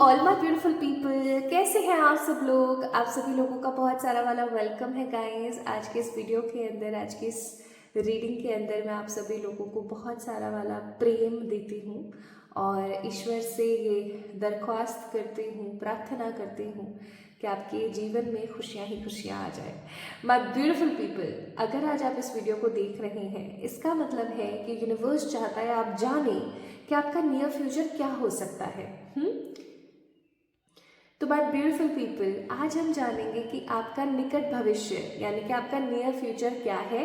All my beautiful people, कैसे हैं आप सब लोग। आप सभी लोगों का बहुत सारा वाला वेलकम है गाइस। आज के इस वीडियो के अंदर, आज की इस रीडिंग के अंदर मैं आप सभी लोगों को बहुत सारा वाला प्रेम देती हूँ और ईश्वर से ये दरख्वास्त करती हूँ, प्रार्थना करती हूँ कि आपके जीवन में खुशियाँ ही खुशियाँ आ जाए। माय ब्यूटीफुल पीपल, अगर आज आप इस वीडियो को देख रहे हैं, इसका मतलब है कि यूनिवर्स चाहता है आप जाने कि आपका नियर फ्यूचर क्या हो सकता है। तो माय ब्यूटीफुल पीपल, आज हम जानेंगे कि आपका निकट भविष्य यानी कि आपका नियर फ्यूचर क्या है,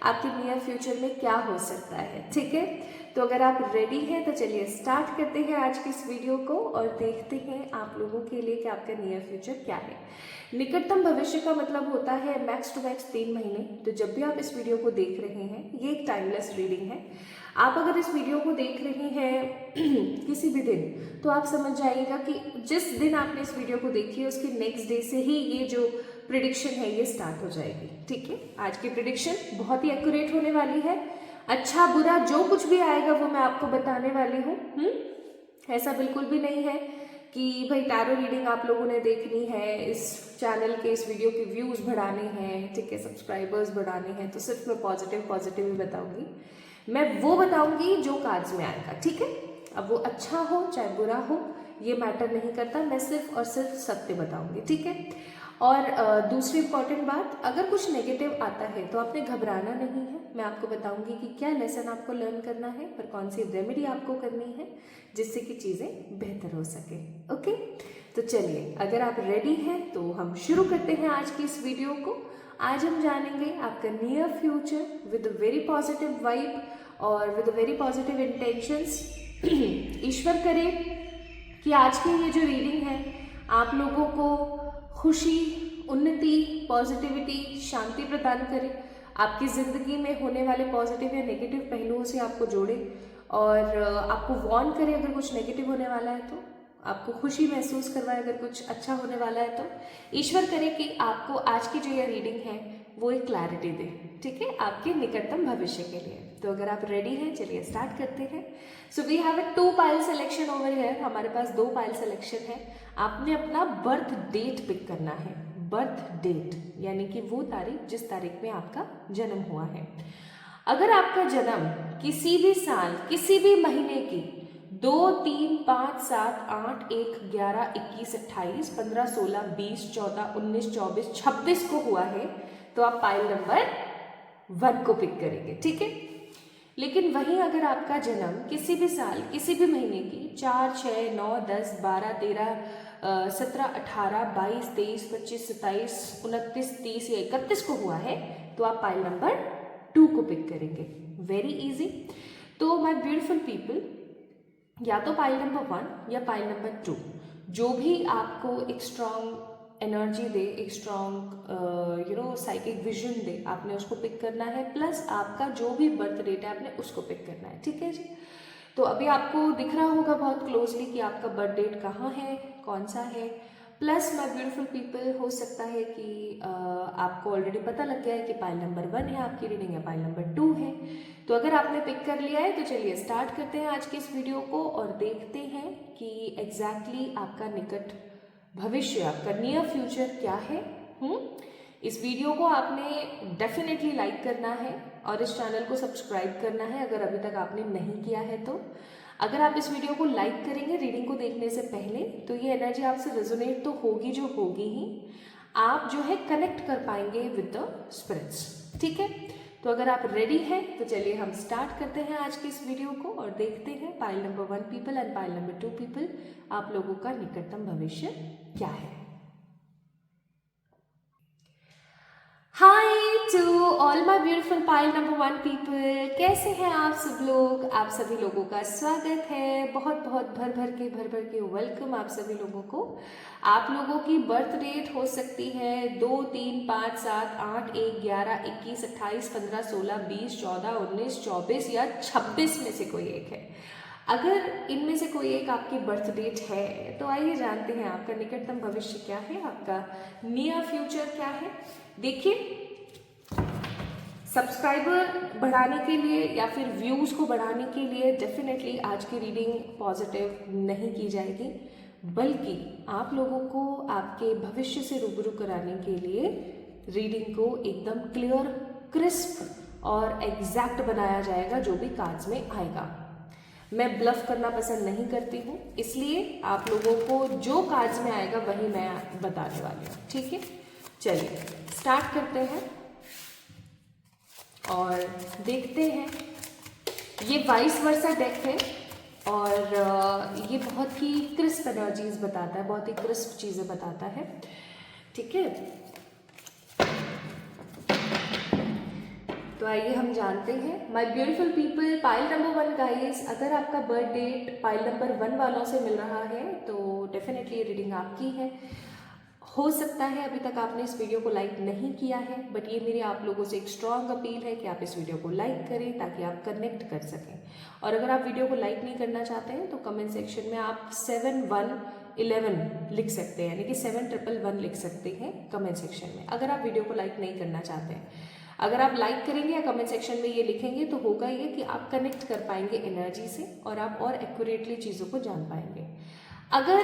आपके नियर फ्यूचर में क्या हो सकता है। ठीक है, तो अगर आप रेडी हैं तो चलिए स्टार्ट करते हैं आज की इस वीडियो को और देखते हैं आप लोगों के लिए कि आपका नियर फ्यूचर क्या है। निकटतम भविष्य का मतलब होता है मैक्स टू मैक्स 3 महीने। तो जब भी आप इस वीडियो को देख रहे हैं, ये एक टाइमलेस रीडिंग है। आप अगर इस वीडियो को देख रहे हैं किसी भी दिन, तो आप समझ जाइएगा कि जिस दिन आपने इस वीडियो को देखी है उसके नेक्स्ट डे से ही ये जो प्रिडिक्शन है ये स्टार्ट हो जाएगी। ठीक है, आज की प्रिडिक्शन बहुत ही एक्यूरेट होने वाली है। अच्छा बुरा जो कुछ भी आएगा वो मैं आपको बताने वाली हूँ। ऐसा बिल्कुल भी नहीं है कि भाई टैरो रीडिंग आप लोगों ने देखनी है, इस चैनल के इस वीडियो के व्यूज़ बढ़ाने हैं, ठीक है, सब्सक्राइबर्स बढ़ाने हैं, तो सिर्फ मैं पॉजिटिव ही बताऊंगी। मैं वो बताऊंगी जो कार्ड्स में आएगा। ठीक है, अब वो अच्छा हो चाहे बुरा हो ये मैटर नहीं करता, मैं सिर्फ और सिर्फ सत्य बताऊंगी। ठीक है, और दूसरी इंपॉर्टेंट बात, अगर कुछ नेगेटिव आता है तो आपने घबराना नहीं है। मैं आपको बताऊंगी कि क्या लेसन आपको लर्न करना है और कौन सी रेमेडी आपको करनी है जिससे कि चीज़ें बेहतर हो सके। ओके, तो चलिए अगर आप रेडी हैं तो हम शुरू करते हैं आज की इस वीडियो को। आज हम जानेंगे आपका near future with very positive vibe और विद वेरी पॉजिटिव इंटेंशंस। ईश्वर करे कि आज की ये जो रीडिंग है आप लोगों को खुशी, उन्नति, पॉजिटिविटी, शांति प्रदान करे, आपकी ज़िंदगी में होने वाले पॉजिटिव या नेगेटिव पहलुओं से आपको जोड़े और आपको वार्न करे अगर कुछ नेगेटिव होने वाला है तो, आपको खुशी महसूस करवाए अगर कुछ अच्छा होने वाला है तो। ईश्वर करे कि आपको आज की जो ये रीडिंग है वो एक क्लैरिटी दे, ठीक है, आपके निकटतम भविष्य के लिए। तो अगर आप रेडी हैं चलिए स्टार्ट करते हैं। So we have a 2 pile selection over here, हमारे पास 2 पाइल सिलेक्शन है। आपने अपना बर्थ डेट पिक करना है। बर्थ डेट यानी कि वो तारीख जिस तारीख में आपका जन्म हुआ है। अगर आपका जन्म किसी भी साल, किसी भी महीने की 2, 3, 5, 7, 8, 1, 11, 21, 28, 15, 16, 20, 14, 19, 24, 26 को हुआ है तो आप पाइल नंबर 1 को पिक करेंगे। ठीक है, लेकिन वहीं अगर आपका जन्म किसी भी साल, किसी भी महीने की 4, 6, 9, 10, 12, 13, 17, 18, 22, 23, 25, 27, 29, 30 या 31 को हुआ है तो आप पाइल नंबर 2 को पिक करेंगे। Very easy. तो माय ब्यूटीफुल पीपल, या तो पाइल नंबर 1 या पाइल नंबर 2, जो भी आपको एक स्ट्रॉन्ग एनर्जी दे, एक स्ट्रॉन्ग साइकिक विजन दे, आपने उसको पिक करना है। प्लस आपका जो भी बर्थ डेट है आपने उसको पिक करना है। ठीक है जी, तो अभी आपको दिख रहा होगा बहुत क्लोजली कि आपका बर्थ डेट कहाँ है, कौन सा है। प्लस माय ब्यूटीफुल पीपल, हो सकता है कि आपको ऑलरेडी पता लग गया है कि पाइल नंबर 1 है आपकी रीडिंग या पाइल नंबर 2 है। तो अगर आपने पिक कर लिया है तो चलिए स्टार्ट करते हैं आज की इस वीडियो को और देखते हैं कि एग्जैक्टली आपका निकट भविष्य, आपका नियर फ्यूचर क्या है। इस वीडियो को आपने डेफिनेटली लाइक करना है और इस चैनल को सब्सक्राइब करना है अगर अभी तक आपने नहीं किया है तो। अगर आप इस वीडियो को लाइक करेंगे रीडिंग को देखने से पहले तो ये एनर्जी आपसे रेजोनेट तो होगी, जो होगी ही, आप जो है कनेक्ट कर पाएंगे विद द स्पिरिट्स। ठीक है, तो अगर आप रेडी हैं तो चलिए हम स्टार्ट करते हैं आज की इस वीडियो को और देखते हैं pile number 1 people and pile number 2 people, आप लोगों का निकटतम भविष्य क्या है। Hi to all my beautiful pile number 1 people, कैसे हैं आप सब लोग। आप सभी लोगों का स्वागत है, बहुत बहुत भर भर के वेलकम आप सभी लोगों को। आप लोगों की बर्थ डेट हो सकती है 2, 3, 5, 7, 8, 1, 11, 21, 28, 15, 16, 20, 14, 19, 24 या 26 में से कोई एक है। अगर इनमें से कोई एक आपकी बर्थ डेट है तो आइए जानते हैं आपका निकटतम भविष्य क्या है, आपका नियर फ्यूचर क्या है। देखिए, सब्सक्राइबर बढ़ाने के लिए या फिर व्यूज़ को बढ़ाने के लिए डेफिनेटली आज की रीडिंग पॉजिटिव नहीं की जाएगी। बल्कि आप लोगों को आपके भविष्य से रूबरू कराने के लिए रीडिंग को एकदम क्लियर, क्रिस्प और एग्जैक्ट बनाया जाएगा जो भी कार्ड्स में आएगा। मैं ब्लफ करना पसंद नहीं करती हूँ, इसलिए आप लोगों को जो कार्ड्स में आएगा वही मैं बताने वाली हूँ। ठीक है, चलिए स्टार्ट करते हैं और देखते हैं। ये वाइस वर्सा डेक है और ये बहुत ही क्रिस्प एनर्जीज बताता है, बहुत ही क्रिस्प चीज़ें बताता है। ठीक है, तो आइए हम जानते हैं। My beautiful people, pile number 1 guys, अगर आपका बर्थ डेट पाइल नंबर 1 वालों से मिल रहा है तो डेफिनेटली ये रीडिंग आपकी है। हो सकता है अभी तक आपने इस वीडियो को लाइक नहीं किया है, बट ये मेरी आप लोगों से एक स्ट्रॉन्ग अपील है कि आप इस वीडियो को लाइक करें ताकि आप कनेक्ट कर सकें। और अगर आप वीडियो को लाइक नहीं करना चाहते हैं तो कमेंट सेक्शन में आप 7111 लिख सकते हैं, यानी कि 7111 लिख सकते हैं कमेंट सेक्शन में, अगर आप वीडियो को लाइक नहीं करना चाहते हैं। अगर आप लाइक करेंगे या कमेंट सेक्शन में ये लिखेंगे तो होगा ये कि आप कनेक्ट कर पाएंगे एनर्जी से और आप और एक्यूरेटली चीज़ों को जान पाएंगे। अगर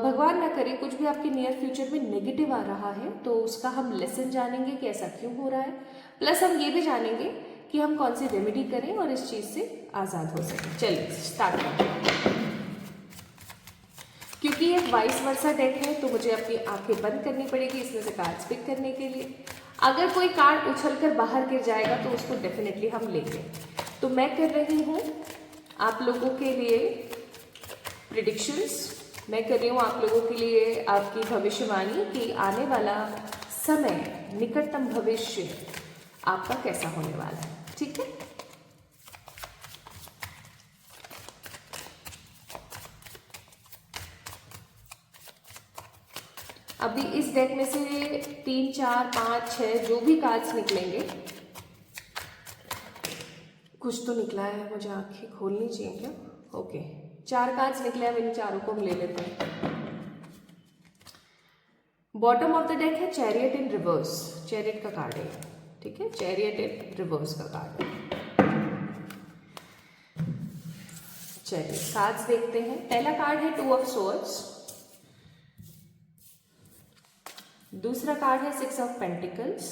भगवान ना करे कुछ भी आपके नियर फ्यूचर में नेगेटिव आ रहा है तो उसका हम लेसन जानेंगे कि ऐसा क्यों हो रहा है, प्लस हम ये भी जानेंगे कि हम कौन सी रेमेडी करें और इस चीज़ से आज़ाद हो सकें। चलिए स्टार्ट करते हैं। क्योंकि ये वाइस वर्सा डेक है तो मुझे अपनी आंखें बंद करनी पड़ेगी इसमें से कार्ड्स पिक करने के लिए। अगर कोई कार्ड उछलकर बाहर गिर जाएगा तो उसको डेफिनेटली हम लेंगे। तो मैं कर रही हूँ आप लोगों के लिए प्रिडिक्शंस, मैं कर रही हूँ आप लोगों के लिए आपकी भविष्यवाणी कि आने वाला समय, निकटतम भविष्य आपका कैसा होने वाला है। ठीक है, अभी इस डेक में से 3, 4, 5, 6 जो भी कार्ड्स निकलेंगे, कुछ तो निकला है, मुझे आंखें खोलनी चाहिए क्या? ओके, 4 कार्ड्स निकले हैं, इन चारों को हम ले लेते हैं। बॉटम ऑफ द डेक है चैरियट इन रिवर्स, चैरियट का कार्ड है। ठीक है, चैरियट इन रिवर्स का कार्ड है। चलिए कार्ड्स देखते हैं। पहला कार्ड है 2 ऑफ सोर्ड्स, दूसरा कार्ड है 6 ऑफ पेंटिकल्स,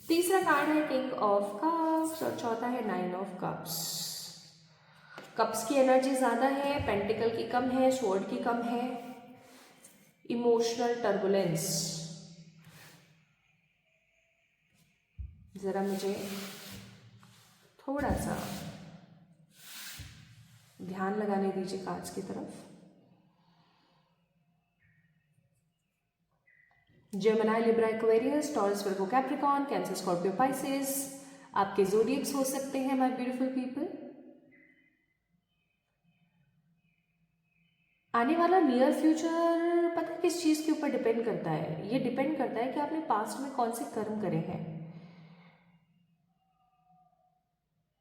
तीसरा कार्ड है किंग ऑफ कप्स और चौथा है 9 ऑफ कप्स। कप्स की एनर्जी ज्यादा है, पेंटिकल की कम है, स्वॉर्ड की कम है। इमोशनल टर्बुलेंस, जरा मुझे थोड़ा सा ध्यान लगाने दीजिए कार्ड्स की तरफ। जेमिनी, लिब्रा, एक्वेरियस, टॉरस, वर्गो, कैप्रिकॉर्न, कैंसर, स्कॉर्पियो, पाइसेस आपके ज़ोडिएक्स हो सकते हैं माय ब्यूटीफुल पीपल। आने वाला नियर फ्यूचर पता है किस चीज़ के ऊपर डिपेंड करता है? ये डिपेंड करता है कि आपने पास्ट में कौन से कर्म करे हैं।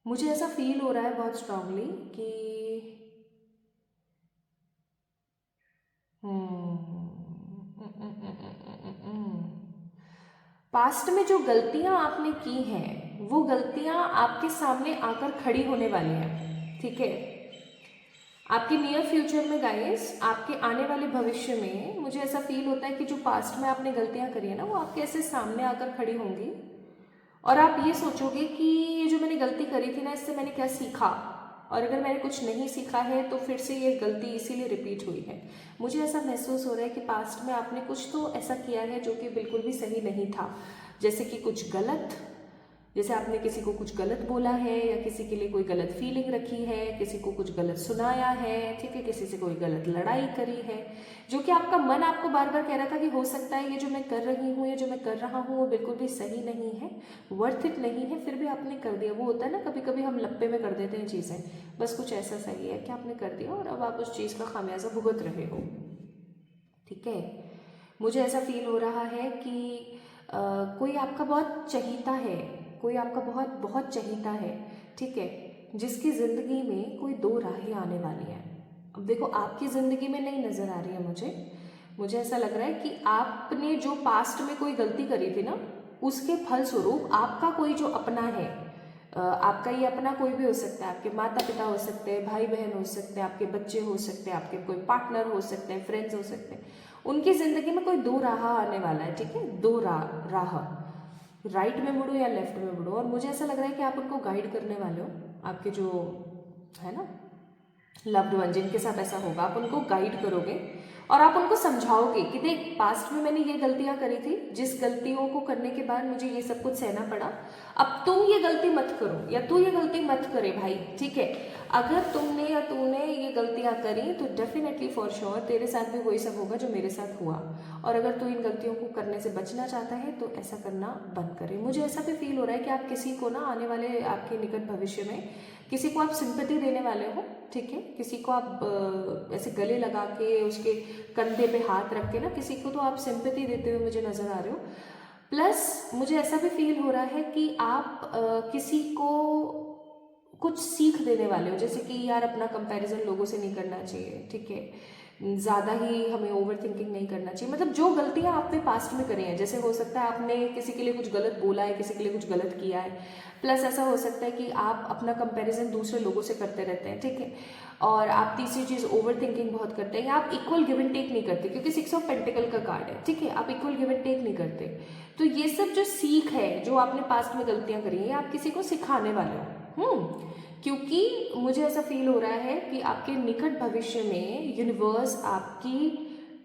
मुझे ऐसा फील हो रहा है बहुत स्ट्रांगली कि पास्ट में जो गलतियां आपने की हैं वो गलतियां आपके सामने आकर खड़ी होने वाली हैं। ठीक है, आपके नियर फ्यूचर में गाइस, आपके आने वाले भविष्य में मुझे ऐसा फील होता है कि जो पास्ट में आपने गलतियां करी है ना वो आपके ऐसे सामने आकर खड़ी होंगी और आप ये सोचोगे कि ये जो मैंने गलती करी थी ना इससे मैंने क्या सीखा, और अगर मैंने कुछ नहीं सीखा है तो फिर से ये गलती इसीलिए रिपीट हुई है। मुझे ऐसा महसूस हो रहा है कि पास्ट में आपने कुछ तो ऐसा किया है जो कि बिल्कुल भी सही नहीं था, जैसे कि कुछ गलत, जैसे आपने किसी को कुछ गलत बोला है या किसी के लिए कोई गलत फीलिंग रखी है, किसी को कुछ गलत सुनाया है। ठीक है, किसी से कोई गलत लड़ाई करी है, जो कि आपका मन आपको बार बार कह रहा था कि हो सकता है ये जो मैं कर रही हूँ, ये जो मैं कर रहा हूँ वो बिल्कुल भी सही नहीं है, वर्थ इट नहीं है, फिर भी आपने कर दिया। वो होता है ना कभी कभी हम लप्पे में कर देते हैं चीज़ें, बस कुछ ऐसा सही है कि आपने कर दिया और अब आप उस चीज़ का खामियाजा भुगत रहे हो। ठीक है, मुझे ऐसा फील हो रहा है कि कोई आपका बहुत चहीता है, कोई आपका बहुत बहुत चहीता है। ठीक है, जिसकी ज़िंदगी में कोई 2 राहें आने वाली हैं। अब देखो आपकी ज़िंदगी में नहीं नज़र आ रही है मुझे ऐसा लग रहा है कि आपने जो पास्ट में कोई गलती करी थी ना उसके फलस्वरूप आपका कोई जो अपना है आपका ये अपना कोई भी हो सकता है, आपके माता पिता हो सकते हैं, भाई बहन हो सकते हैं, आपके बच्चे हो सकते हैं, आपके कोई पार्टनर हो सकते हैं, फ्रेंड्स हो सकते हैं। उनकी ज़िंदगी में कोई दो राह आने वाला है, ठीक है, दो राह, राइट में मुड़ो या लेफ्ट में मुड़ो। और मुझे ऐसा लग रहा है कि आप उनको गाइड करने वाले हो, आपके जो है ना लव्ड वन जिनके साथ ऐसा होगा, आप उनको गाइड करोगे और आप उनको समझाओगे कि देख पास्ट में मैंने ये गलतियां करी थी, जिस गलतियों को करने के बाद मुझे ये सब कुछ सहना पड़ा, अब तुम ये गलती मत करो या तू ये गलती मत करे भाई, ठीक है। अगर तुमने या तूने ये गलतियां करी तो डेफिनेटली फॉर श्योर तेरे साथ भी वही सब होगा जो मेरे साथ हुआ। और अगर तू इन गलतियों को करने से बचना चाहता है तो ऐसा करना बंद करे। मुझे ऐसा भी फील हो रहा है कि आप किसी को ना आने वाले आपके निकट भविष्य में किसी को आप सिंपैथी देने वाले हो, ठीक है, किसी को आप ऐसे गले लगा के उसके कंधे पे हाथ रख के ना किसी को तो आप सिंपैथी देते हुए मुझे नजर आ रहे हो। प्लस मुझे ऐसा भी फील हो रहा है कि आप किसी को कुछ सीख देने वाले हो, जैसे कि यार अपना कंपैरिजन लोगों से नहीं करना चाहिए, ठीक है, ज़्यादा ही हमें ओवर थिंकिंग नहीं करना चाहिए। मतलब जो गलतियां आपने पास्ट में करी हैं, जैसे हो सकता है आपने किसी के लिए कुछ गलत बोला है, किसी के लिए कुछ गलत किया है, प्लस ऐसा हो सकता है कि आप अपना कंपैरिजन दूसरे लोगों से करते रहते हैं, ठीक है, और आप तीसरी चीज़ ओवर थिंकिंग बहुत करते हैं, या आप इक्वल गिव एंड टेक नहीं करते, क्योंकि 6 ऑफ पेंटिकल का कार्ड है, ठीक है, आप इक्वल गिव एंड टेक नहीं करते। तो ये सब जो सीख है जो आपने पास्ट में गलतियां करी हैं, आप किसी को सिखाने वाले हो, क्योंकि मुझे ऐसा फील हो रहा है कि आपके निकट भविष्य में यूनिवर्स आपकी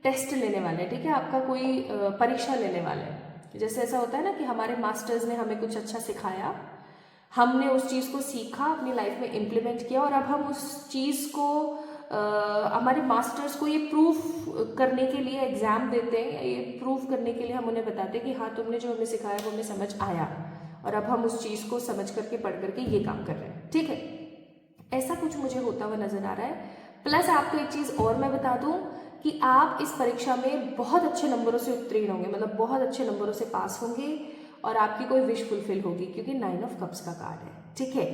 टेस्ट लेने वाले हैं, ठीक है, आपका कोई परीक्षा लेने वाले हैं। जैसे ऐसा होता है ना कि हमारे मास्टर्स ने हमें कुछ अच्छा सिखाया, हमने उस चीज़ को सीखा, अपनी लाइफ में इम्प्लीमेंट किया, और अब हम उस चीज़ को हमारे मास्टर्स को ये प्रूफ करने के लिए एग्ज़ाम देते हैं, ये प्रूफ करने के लिए हम उन्हें बताते हैं कि हाँ तुमने जो हमें सिखाया वो हमें समझ आया, और अब हम उस चीज़ को समझ करके पढ़ करके ये काम कर रहे हैं, ठीक है। ऐसा कुछ मुझे होता हुआ नजर आ रहा है। प्लस आपको एक चीज़ और मैं बता दूं कि आप इस परीक्षा में बहुत अच्छे नंबरों से उत्तीर्ण होंगे, मतलब बहुत अच्छे नंबरों से पास होंगे, और आपकी कोई विश फुलफिल होगी, क्योंकि 9 ऑफ कप्स का कार्ड है, ठीक है।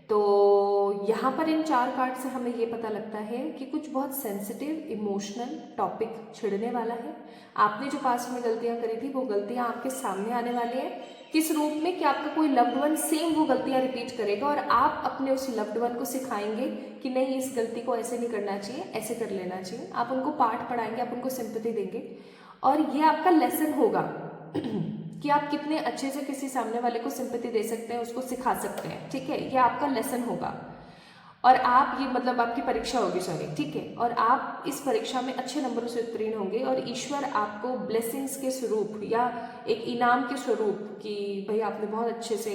तो यहाँ पर इन 4 कार्ड से हमें ये पता लगता है कि कुछ बहुत सेंसिटिव इमोशनल टॉपिक छिड़ने वाला है। आपने जो पास्ट में गलतियां करी थी वो गलतियां आपके सामने आने वाली हैं, किस रूप में कि आपका कोई लव्ड वन सेम वो गलतियां रिपीट करेगा, और आप अपने उस लव्ड वन को सिखाएंगे कि नहीं इस गलती को ऐसे नहीं करना चाहिए, ऐसे कर लेना चाहिए। आप उनको पाठ पढ़ाएंगे, आप उनको सिंपैथी देंगे, और ये आपका लेसन होगा कि आप कितने अच्छे से किसी सामने वाले को सिंपैथी दे सकते हैं, उसको सिखा सकते हैं, ठीक है, ये आपका लेसन होगा। और आप ये मतलब आपकी परीक्षा होगी, सॉरी, ठीक है, और आप इस परीक्षा में अच्छे नंबरों से उत्तीर्ण होंगे, और ईश्वर आपको ब्लेसिंग्स के स्वरूप या एक इनाम के स्वरूप कि भाई आपने बहुत अच्छे से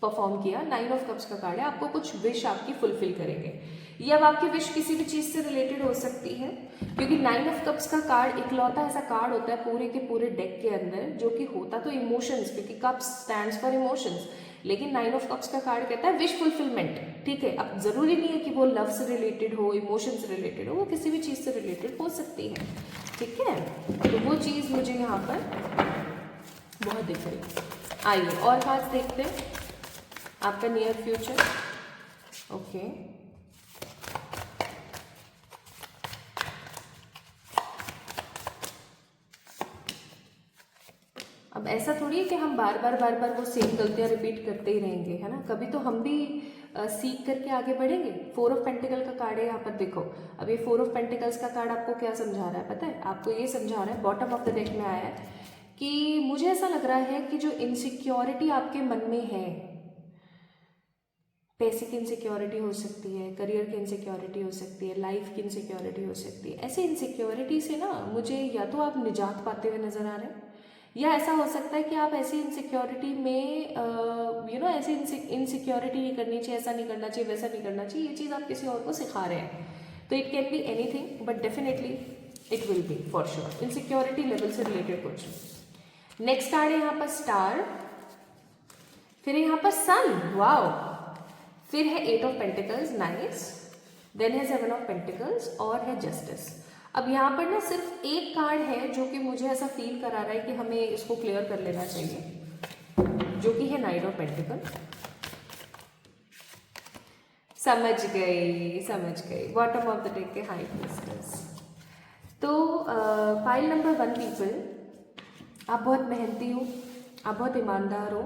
परफॉर्म किया। 9 ऑफ कप्स का कार्ड है, आपको कुछ विश आपकी फुलफिल करेंगे। ये अब आपकी विश किसी भी चीज़ से रिलेटेड हो सकती है, क्योंकि 9 ऑफ कप्स का कार्ड इकलौता ऐसा कार्ड होता है पूरे के पूरे डेक के अंदर जो कि होता तो इमोशंस, क्योंकि कप्स स्टैंड्स फॉर इमोशंस, लेकिन 9 ऑफ कप्स का कार्ड कहता है विश फुलफिलमेंट, ठीक है। अब जरूरी नहीं है कि वो लव से रिलेटेड हो, इमोशन से रिलेटेड हो, वो किसी भी चीज़ से रिलेटेड हो सकती है, ठीक है। तो वो चीज़ मुझे यहाँ पर बहुत दिख रही। आइए और बात देखते हैं आपका नियर फ्यूचर। ओके, अब ऐसा थोड़ी है कि हम बार बार वो सेम गलतियां रिपीट करते ही रहेंगे, है ना, कभी तो हम भी सीख करके आगे बढ़ेंगे। 4 ऑफ पेंटिकल का कार्ड है यहाँ पर, देखो अब ये 4 ऑफ पेंटिकल्स का कार्ड आपको क्या समझा रहा है पता है, आपको ये समझा रहा है, बॉटम ऑफ द डेक में आया है कि मुझे ऐसा लग रहा है कि जो इनसिक्योरिटी आपके मन में है, पैसे की इनसिक्योरिटी हो सकती है, करियर की इनसिक्योरिटी हो सकती है, लाइफ की इनसिक्योरिटी हो सकती है, ऐसे इनसिक्योरिटी से ना मुझे या तो आप निजात पाते हुए नजर आ रहे हैं, या ऐसा हो सकता है कि आप ऐसी इनसिक्योरिटी में ऐसी इनसिक्योरिटी नहीं करनी चाहिए, ऐसा नहीं करना चाहिए, वैसा नहीं करना चाहिए, ये चीज़ आप किसी और को सिखा रहे हैं। तो it can be anything, but definitely it will be for sure insecurity level से रिलेटेड कुछ। नेक्स्ट कार्ड है यहाँ पर स्टार, फिर यहाँ पर सन, वाओ, फिर है 8 ऑफ पेंटिकल्स, नाइस, देन है 7 ऑफ पेंटिकल्स, और है जस्टिस। अब यहाँ पर ना सिर्फ एक कार्ड है जो कि मुझे ऐसा फील करा रहा है कि हमें इसको क्लियर कर लेना चाहिए, जो कि है 9 ऑफ पेंटिकल। समझ गई, बॉटम ऑफ द डेक के हाई प्रीस्टेस। तो फाइल नंबर 1 पीपल, आप बहुत मेहनती हो, आप बहुत ईमानदार हो,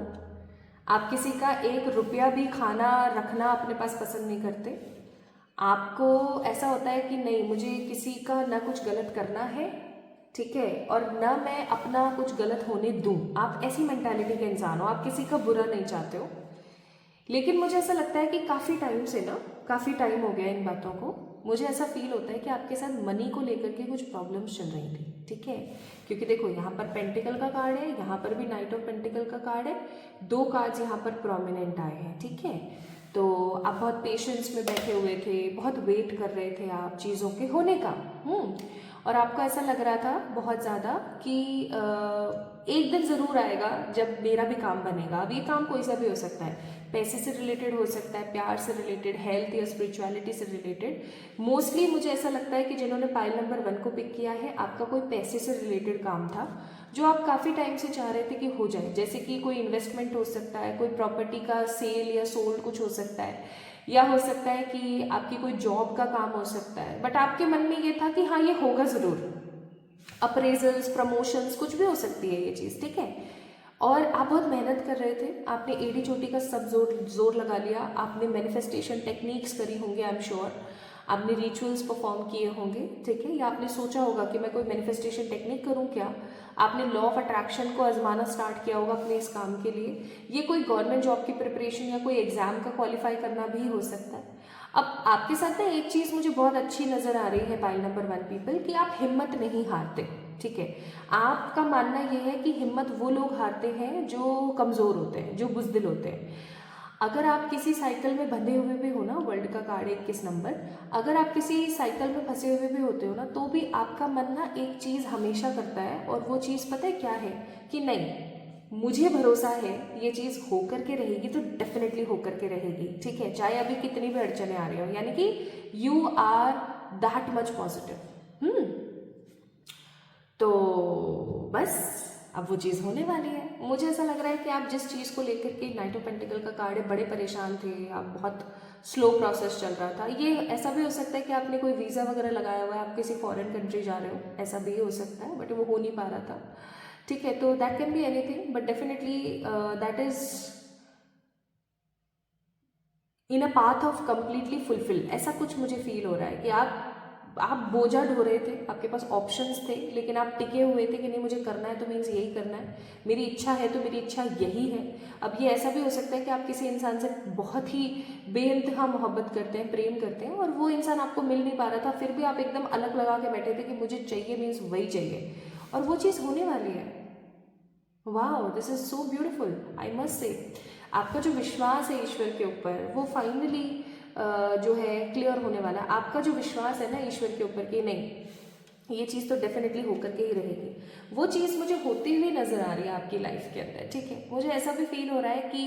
आप किसी का 1 रुपया भी खाना रखना अपने पास पसंद नहीं करते। आपको ऐसा होता है कि नहीं, मुझे किसी का ना कुछ गलत करना है, ठीक है, और ना मैं अपना कुछ गलत होने दूं। आप ऐसी मेंटालिटी के इंसान हो, आप किसी का बुरा नहीं चाहते हो। लेकिन मुझे ऐसा लगता है कि काफ़ी टाइम से ना, काफ़ी टाइम हो गया इन बातों को, मुझे ऐसा फील होता है कि आपके साथ मनी को लेकर के कुछ प्रॉब्लम्स चल रही थी, ठीक है। क्योंकि देखो यहाँ पर पेंटिकल का कार्ड है, यहाँ पर भी नाइट ऑफ पेंटिकल का कार्ड है, 2 कार्ड्स यहाँ पर प्रोमिनेंट आए हैं, ठीक है। तो आप बहुत पेशेंस में बैठे हुए थे, बहुत वेट कर रहे थे आप चीज़ों के होने का। और आपको ऐसा लग रहा था बहुत ज़्यादा कि एक दिन ज़रूर आएगा जब मेरा भी काम बनेगा। अब ये काम कोई सा भी हो सकता है, पैसे से रिलेटेड हो सकता है, प्यार से रिलेटेड, हेल्थ या स्पिरिचुअलिटी से रिलेटेड। मोस्टली मुझे ऐसा लगता है कि जिन्होंने पाइल नंबर 1 को पिक किया है, आपका कोई पैसे से रिलेटेड काम था जो आप काफ़ी टाइम से चाह रहे थे कि हो जाए। जैसे कि कोई इन्वेस्टमेंट हो सकता है, कोई प्रॉपर्टी का सेल या सोल्ड कुछ हो सकता है, या हो सकता है कि आपकी कोई जॉब का काम हो सकता है। बट आपके मन में ये था कि हाँ ये होगा ज़रूर, अप्रेजल्स, प्रमोशंस, कुछ भी हो सकती है ये चीज़, ठीक है। और आप बहुत मेहनत कर रहे थे, आपने एडी चोटी का सब जोर लगा लिया, आपने मैनिफेस्टेशन टेक्निक्स करी होंगे, आई एम श्योर, आपने रिचुअल्स परफॉर्म किए होंगे, ठीक है, या आपने सोचा होगा कि मैं कोई मैनिफेस्टेशन टेक्निक करूं क्या। आपने लॉ ऑफ अट्रैक्शन को आजमाना स्टार्ट किया होगा अपने इस काम के लिए। ये कोई गवर्नमेंट जॉब की प्रिपरेशन या कोई एग्जाम का क्वालिफाई करना भी हो सकता है। अब आपके साथ ना एक चीज़ मुझे बहुत अच्छी नज़र आ रही है पाइल नंबर 1 पीपल, कि आप हिम्मत नहीं हारते, ठीक है। आपका मानना यह है कि हिम्मत वो लोग हारते हैं जो कमज़ोर होते हैं, जो बुज़दिल होते हैं। अगर आप किसी साइकिल में बंधे हुए भी हो ना, वर्ल्ड का कार्ड 21 नंबर, अगर आप किसी साइकिल में फंसे हुए भी होते हो ना, तो भी आपका मन ना एक चीज़ हमेशा करता है, और वो चीज़ पता है क्या है, कि नहीं मुझे भरोसा है ये चीज़ होकर के रहेगी, तो डेफिनेटली होकर के रहेगी, ठीक है, चाहे अभी कितनी भी अड़चने आ रही हो। यानी कि you are that much positive. तो बस अब वो चीज़ होने वाली है। मुझे ऐसा लग रहा है कि आप जिस चीज़ को लेकर के, नाइट ऑफ पेंटिकल का कार्ड है, बड़े परेशान थे आप, बहुत स्लो प्रोसेस चल रहा था। ये ऐसा भी हो सकता है कि आपने कोई वीज़ा वगैरह लगाया हुआ है, आप किसी फॉरेन कंट्री जा रहे हो, ऐसा भी हो सकता है, बट वो हो नहीं पा रहा था, ठीक है। तो that can be anything, but definitely that is in a path of completely fulfil. ऐसा कुछ मुझे फील हो रहा है कि आप बोझा ढो रहे थे, आपके पास ऑप्शंस थे, लेकिन आप टिके हुए थे कि नहीं मुझे करना है तो मीन्स यही करना है, मेरी इच्छा है तो मेरी इच्छा यही है। अब ये ऐसा भी हो सकता है कि आप किसी इंसान से बहुत ही बेइंतहा मोहब्बत करते हैं, प्रेम करते हैं, और वो इंसान आपको मिल नहीं पा रहा था, फिर भी आप एकदम अलग लगा के बैठे थे कि मुझे चाहिए मीन्स वही चाहिए, और वो चीज़ होने वाली है। Wow, this is so beautiful, I must से। आपका जो विश्वास है ईश्वर के ऊपर, वो फाइनली जो है क्लियर होने वाला है। आपका जो विश्वास है ना ईश्वर के ऊपर कि नहीं ये चीज़ तो डेफिनेटली होकर के ही रहेगी, वो चीज़ मुझे होती हुई नज़र आ रही है आपकी लाइफ के अंदर, ठीक है। मुझे ऐसा भी फील हो रहा है कि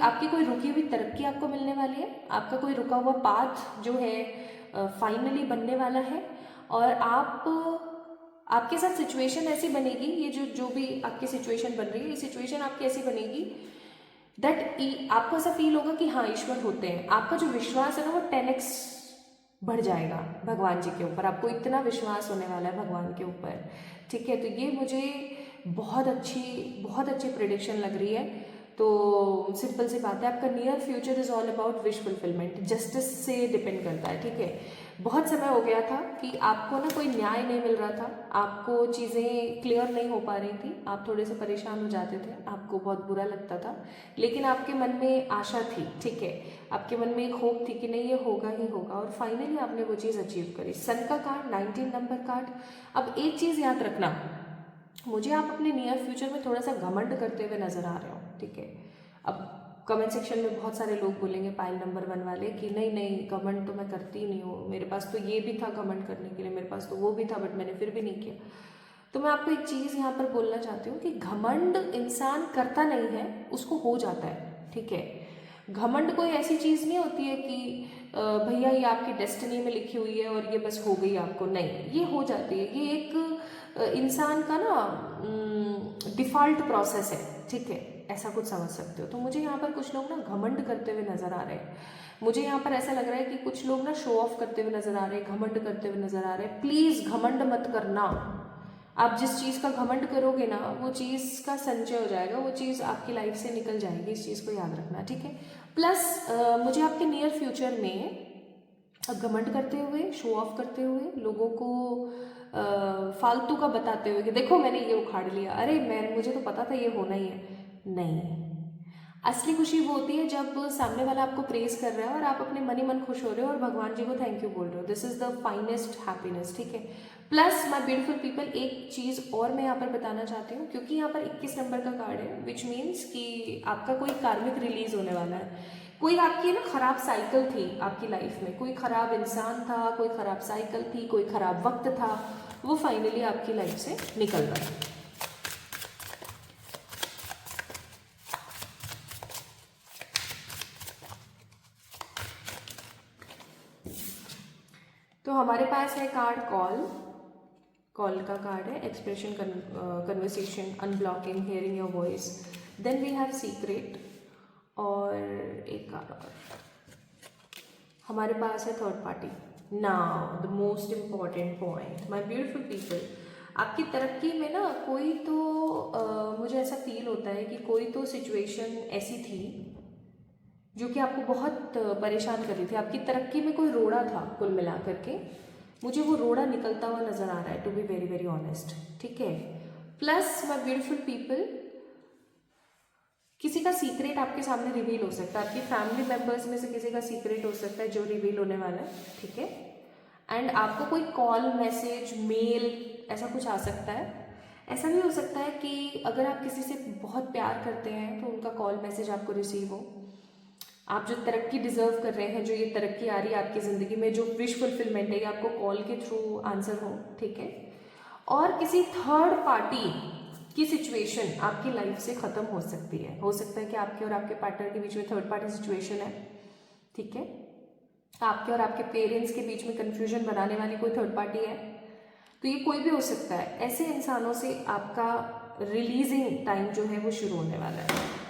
आपकी कोई रुकी हुई तरक्की आपको मिलने वाली है, आपका कोई रुका हुआ पाथ जो है फाइनली बनने वाला है, और आपके साथ सिचुएशन ऐसी बनेगी, ये जो भी आपकी सिचुएशन बन रही है, ये सिचुएशन आपकी ऐसी बनेगी दैट आपको ऐसा फील होगा कि हाँ ईश्वर होते हैं। आपका जो विश्वास है ना वो 10x बढ़ जाएगा भगवान जी के ऊपर, आपको इतना विश्वास होने वाला है भगवान के ऊपर, ठीक है। तो ये मुझे बहुत अच्छी प्रिडिक्शन लग रही है। तो सिंपल सी बात है, आपका near future is all about wish fulfilment, justice से डिपेंड करता है, ठीक है। बहुत समय हो गया था कि आपको ना कोई न्याय नहीं मिल रहा था, आपको चीज़ें क्लियर नहीं हो पा रही थी, आप थोड़े से परेशान हो जाते थे, आपको बहुत बुरा लगता था, लेकिन आपके मन में आशा थी, ठीक है, आपके मन में एक होप थी कि नहीं ये होगा ही होगा, और फाइनली आपने वो चीज़ अचीव करी। सन का कार्ड, 19 नंबर कार्ड। अब एक चीज़ याद रखना, मुझे आप अपने नियर फ्यूचर में थोड़ा सा घमंड करते हुए नजर आ रहे हो, ठीक है। अब कमेंट सेक्शन में बहुत सारे लोग बोलेंगे पाइल नंबर 1 वाले कि नहीं घमंड तो मैं करती ही नहीं हूँ, मेरे पास तो ये भी था घमंड करने के लिए, मेरे पास तो वो भी था, बट मैंने फिर भी नहीं किया। तो मैं आपको एक चीज़ यहाँ पर बोलना चाहती हूँ कि घमंड इंसान करता नहीं है, उसको हो जाता है, ठीक है। घमंड कोई ऐसी चीज़ नहीं होती है कि भैया ये आपकी डेस्टिनी में लिखी हुई है और ये बस हो गई आपको, नहीं, ये हो जाती है, ये एक इंसान का ना डिफ़ॉल्ट प्रोसेस है, ठीक है, ऐसा कुछ समझ सकते हो। तो मुझे यहाँ पर कुछ लोग ना घमंड करते हुए नज़र आ रहे हैं, मुझे यहाँ पर ऐसा लग रहा है कि कुछ लोग ना शो ऑफ करते हुए नज़र आ रहे हैं, घमंड करते हुए नज़र आ रहे हैं। प्लीज़ घमंड मत करना, आप जिस चीज़ का घमंड करोगे ना, वो चीज़ का संचय हो जाएगा, वो चीज़ आपकी लाइफ से निकल जाएगी, इस चीज़ को याद रखना, ठीक है। प्लस मुझे आपके नियर फ्यूचर में अब घमंड करते हुए, शो ऑफ करते हुए, लोगों को फालतू का बताते हुए कि देखो मैंने ये उखाड़ लिया, अरे मुझे तो पता था ये होना ही है, नहीं। असली खुशी वो होती है जब सामने वाला आपको प्रेज कर रहा है और आप अपने मन ही मन खुश हो रहे हो और भगवान जी को थैंक यू बोल रहे हो। This is the finest happiness, ठीक है। प्लस माय ब्यूटीफुल पीपल, एक चीज़ और मैं यहाँ पर बताना चाहती हूँ, क्योंकि यहाँ पर 21 नंबर का कार्ड है, विच मीन्स कि आपका कोई कार्मिक रिलीज होने वाला है। कोई आपकी ना खराब साइकिल थी आपकी लाइफ में, कोई खराब इंसान था, कोई खराब साइकिल थी, कोई खराब वक्त था, वो फाइनली आपकी लाइफ से निकल रहा है। तो हमारे पास है कार्ड कॉल का कार्ड है, expression, conversation, unblocking, hearing your voice. Then we have secret, और एक कार्ड और हमारे पास है third party. Now the most important point, my beautiful people, आपकी तरक्की में ना कोई तो मुझे ऐसा फील होता है कि कोई तो सिचुएशन ऐसी थी जो कि आपको बहुत परेशान कर रही थी। आपकी तरक्की में कोई रोड़ा था, कुल मिला करके मुझे वो रोड़ा निकलता हुआ नजर आ रहा है, to be very very honest, ठीक है। प्लस माय ब्यूटीफुल पीपल, किसी का सीक्रेट आपके सामने रिवील हो सकता है, आपकी फैमिली मेंबर्स में से किसी का सीक्रेट हो सकता है जो रिवील होने वाला है, ठीक है। एंड आपको कोई कॉल, मैसेज, मेल ऐसा कुछ आ सकता है। ऐसा भी हो सकता है कि अगर आप किसी से बहुत प्यार करते हैं तो उनका कॉल, मैसेज आपको रिसीव हो। आप जो तरक्की डिजर्व कर रहे हैं, जो ये तरक्की आ रही है आपकी ज़िंदगी में, जो विश फुलफिलमेंट है, ये आपको कॉल के थ्रू आंसर हो, ठीक है। और किसी थर्ड पार्टी की सिचुएशन आपकी लाइफ से ख़त्म हो सकती है। हो सकता है कि आपके और आपके पार्टनर के बीच में थर्ड पार्टी सिचुएशन है, ठीक है। आपके और आपके पेरेंट्स के बीच में कन्फ्यूजन बनाने वाली कोई थर्ड पार्टी है, तो ये कोई भी हो सकता है। ऐसे इंसानों से आपका रिलीजिंग टाइम जो है वो शुरू होने वाला है,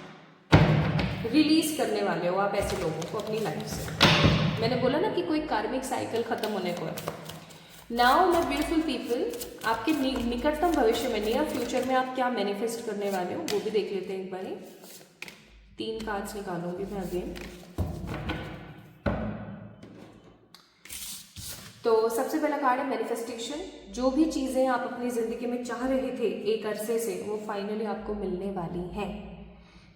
रिलीज करने वाले हो आप ऐसे लोगों को अपनी लाइफ से। मैंने बोला ना कि कोई कार्मिक साइकिल खत्म होने को है। नाउ माय ब्यूटीफुल पीपल, आपके निकटतम भविष्य में, नियर फ्यूचर में आप क्या मैनिफेस्ट करने वाले हो वो भी देख लेते हैं एक बार। 3 कार्ड्स निकालूंगी मैं अगेन। तो सबसे पहला कार्ड है मैनिफेस्टेशन। जो भी चीज़ें आप अपनी ज़िंदगी में चाह रहे थे एक अरसे से, वो फाइनली आपको मिलने वाली हैं,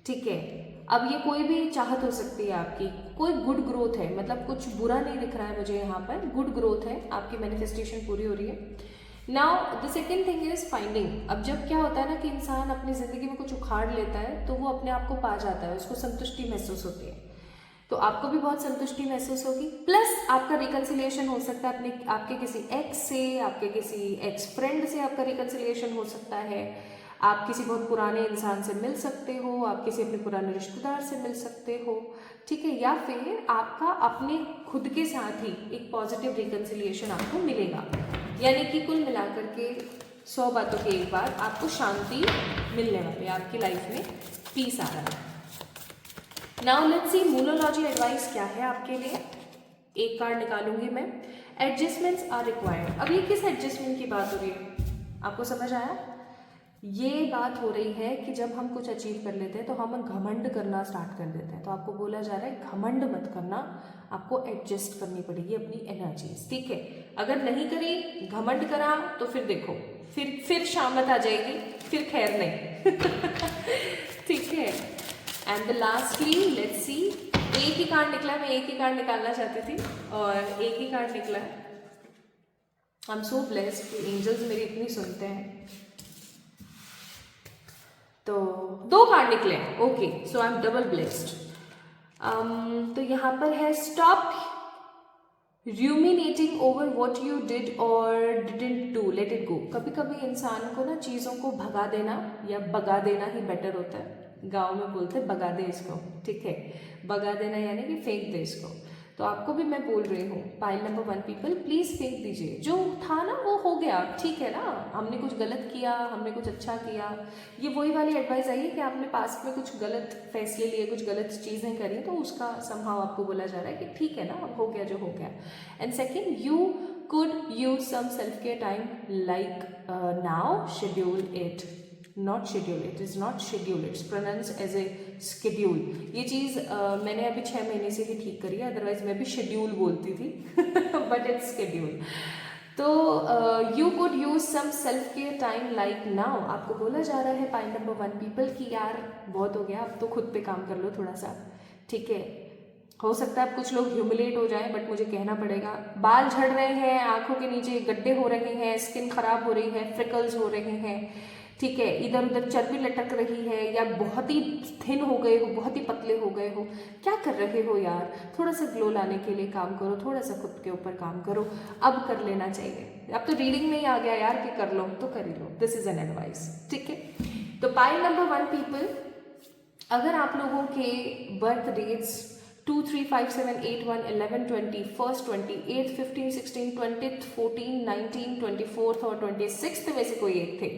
ठीक है। अब ये कोई भी चाहत हो सकती है आपकी, कोई गुड ग्रोथ है, मतलब कुछ बुरा नहीं दिख रहा है मुझे यहाँ पर, गुड ग्रोथ है, आपकी मैनिफेस्टेशन पूरी हो रही है। Now the second thing is finding. अब जब क्या होता है ना कि इंसान अपनी ज़िंदगी में कुछ उखाड़ लेता है तो वो अपने आप को पा जाता है, उसको संतुष्टि महसूस होती है। तो आपको भी बहुत संतुष्टि महसूस होगी। प्लस आपका रिकन्सिलिएशन हो सकता है अपने, आपके किसी एक्स से, आपके किसी एक्स फ्रेंड से आपका रिकन्सिलिएशन हो सकता है। आप किसी बहुत पुराने इंसान से मिल सकते हो, आप किसी अपने पुराने रिश्तेदार से मिल सकते हो, ठीक है। या फिर आपका अपने खुद के साथ ही एक पॉजिटिव रिकन्सिलिएशन आपको मिलेगा। यानी कि कुल मिलाकर के 100 बातों के एक बार आपको शांति मिलने वाली है, आपकी लाइफ में पीस आ रहा है। Now let's see moonology advice क्या है आपके लिए। एक कार्ड निकालूंगी मैं। Adjustments are required. अब ये किस एडजस्टमेंट की बात हो रही है, आपको समझ आया? ये बात हो रही है कि जब हम कुछ अचीव कर लेते हैं तो हम घमंड करना स्टार्ट कर देते हैं। तो आपको बोला जा रहा है घमंड मत करना, आपको एडजस्ट करनी पड़ेगी अपनी एनर्जीज, ठीक है। अगर नहीं करी, घमंड करा, तो फिर देखो फिर शामत आ जाएगी, फिर खैर नहीं ठीक है। And the lastly let's see, एक ही कार्ड निकला, मैं एक ही कार्ड निकालना चाहती थी और एक ही कार्ड निकला है। आई एम सो ब्लेस्ड कि एंजल्स मेरी इतनी सुनते हैं। तो 2 कार्ड निकले, okay, so I am double blessed. तो यहाँ पर है stop ruminating over what you did or didn't do, let it go। कभी कभी इंसान को ना चीज़ों को भगा देना या बगा देना ही बेटर होता है। गांव में बोलते हैं बगा दे इसको, ठीक है। बगा देना यानी कि फेंक दे इसको। तो आपको भी मैं बोल रही हूँ, पाइल नंबर 1 पीपल, प्लीज़ फेंक दीजिए। जो था ना वो हो गया, ठीक है ना। हमने कुछ गलत किया, हमने कुछ अच्छा किया। ये वही वाली एडवाइस आई है कि आपने पास्ट में कुछ गलत फैसले लिए, कुछ गलत चीज़ें करी, तो उसका समहाउ आपको बोला जा रहा है कि ठीक है ना, अब हो गया जो हो गया। And second, you could use some self-care time like now. Schedule it, not schedule it, is not schedule, it's pronounced as a schedule. ये चीज़ मैंने अभी 6 महीने से ही ठीक करी है, अदरवाइज मैं भी शेड्यूल बोलती थी बट इट्स शेड्यूल. तो you could use some self care time like now. आपको बोला जा रहा है पॉइंट नंबर 1 पीपल की यार बहुत हो गया, अब तो खुद पे काम कर लो थोड़ा सा. ठीक है, हो सकता है कुछ लोग ह्यूमिलेट हो जाए बट मुझे कहना पड़ेगा. बाल झड़ रहे हैं, आंखों के नीचे गड्ढे हो रहे हैं, स्किन खराब हो रही है, फ्रिकल्स हो रहे हैं, ठीक है, इधर उधर चर्बी लटक रही है, या बहुत ही थिन हो गए हो, बहुत ही पतले हो गए हो, क्या कर रहे हो यार? थोड़ा सा ग्लो लाने के लिए काम करो, थोड़ा सा खुद के ऊपर काम करो. अब कर लेना चाहिए. अब तो रीडिंग में ही आ गया यार कि कर लो तो कर ही लो. This is an advice. ठीक है, तो पाइल नंबर 1 पीपल, अगर आप लोगों के बर्थ डेट्स 2, 3, 5, 7, 8, 1, 11, 20, 1st, 28, 15, 16, 20, 14, 19, 24 और 26 में से कोई एक थे.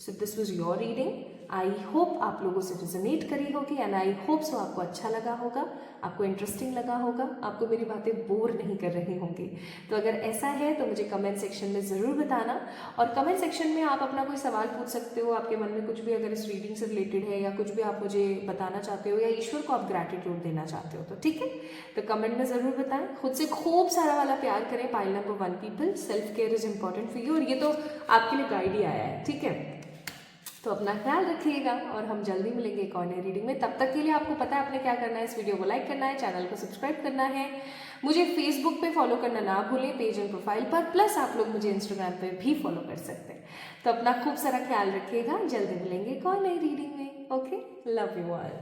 So this was your reading. I hope आप लोगों से रेजोनेट करी होगी एंड आई होप सो आपको अच्छा लगा होगा, आपको इंटरेस्टिंग लगा होगा, आपको मेरी बातें बोर नहीं कर रही होंगी. तो अगर ऐसा है तो मुझे कमेंट सेक्शन में ज़रूर बताना. और कमेंट सेक्शन में आप अपना कोई सवाल पूछ सकते हो, आपके मन में कुछ भी अगर इस रीडिंग से रिलेटेड है, या कुछ भी आप मुझे बताना चाहते हो, या ईश्वर को आप ग्रैटिट्यूड देना चाहते हो, तो ठीक है, तो कमेंट में ज़रूर बताएं. खुद से खूब सारा वाला प्यार करें. Pile number 1 people, self care is important for you. और ये तो आपके लिए गाइड ही आया है. ठीक है, तो अपना ख्याल रखिएगा और हम जल्दी मिलेंगे एक और नई रीडिंग में. तब तक के लिए आपको पता है आपने क्या करना है. इस वीडियो को लाइक करना है, चैनल को सब्सक्राइब करना है, मुझे फेसबुक पे फॉलो करना ना भूलें पेज एंड प्रोफाइल पर, प्लस आप लोग मुझे इंस्टाग्राम पे भी फॉलो कर सकते हैं. तो अपना खूब सारा ख्याल रखिएगा. जल्दी मिलेंगे एक और नई रीडिंग में. Okay, love you all.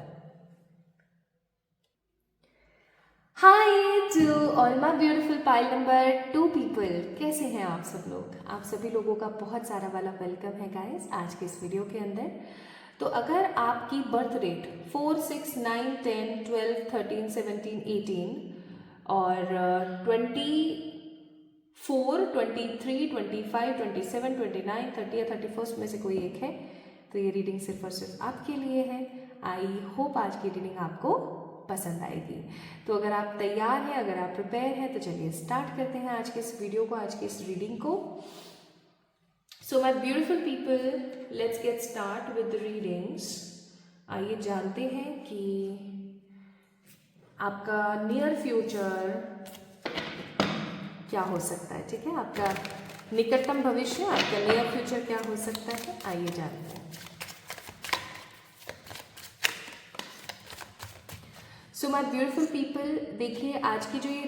Hi to all my beautiful pile number 2 people. कैसे हैं आप सब लोग? आप सभी लोगों का बहुत सारा वाला वेलकम है गाइस आज के इस वीडियो के अंदर. तो अगर आपकी बर्थ डेट 4, 6, 9, 10, 12, 13, 17, 18 और 24, 23, 25, 27, 29, 30 या 31 में से कोई एक है तो ये रीडिंग सिर्फ और सिर्फ आपके लिए है. आई होप आज की रीडिंग आपको पसंद आएगी. तो अगर आप तैयार हैं, अगर आप प्रिपेयर हैं, तो चलिए स्टार्ट करते हैं आज के इस वीडियो को, आज के इस रीडिंग को. So my beautiful people, let's get start with the readings. आइए जानते हैं कि आपका नियर फ्यूचर क्या हो सकता है. ठीक है, आपका निकटतम भविष्य, आपका नियर फ्यूचर क्या हो सकता है, आइए जानते हैं. सो माय ब्यूटीफुल पीपल, देखिए आज की जो ये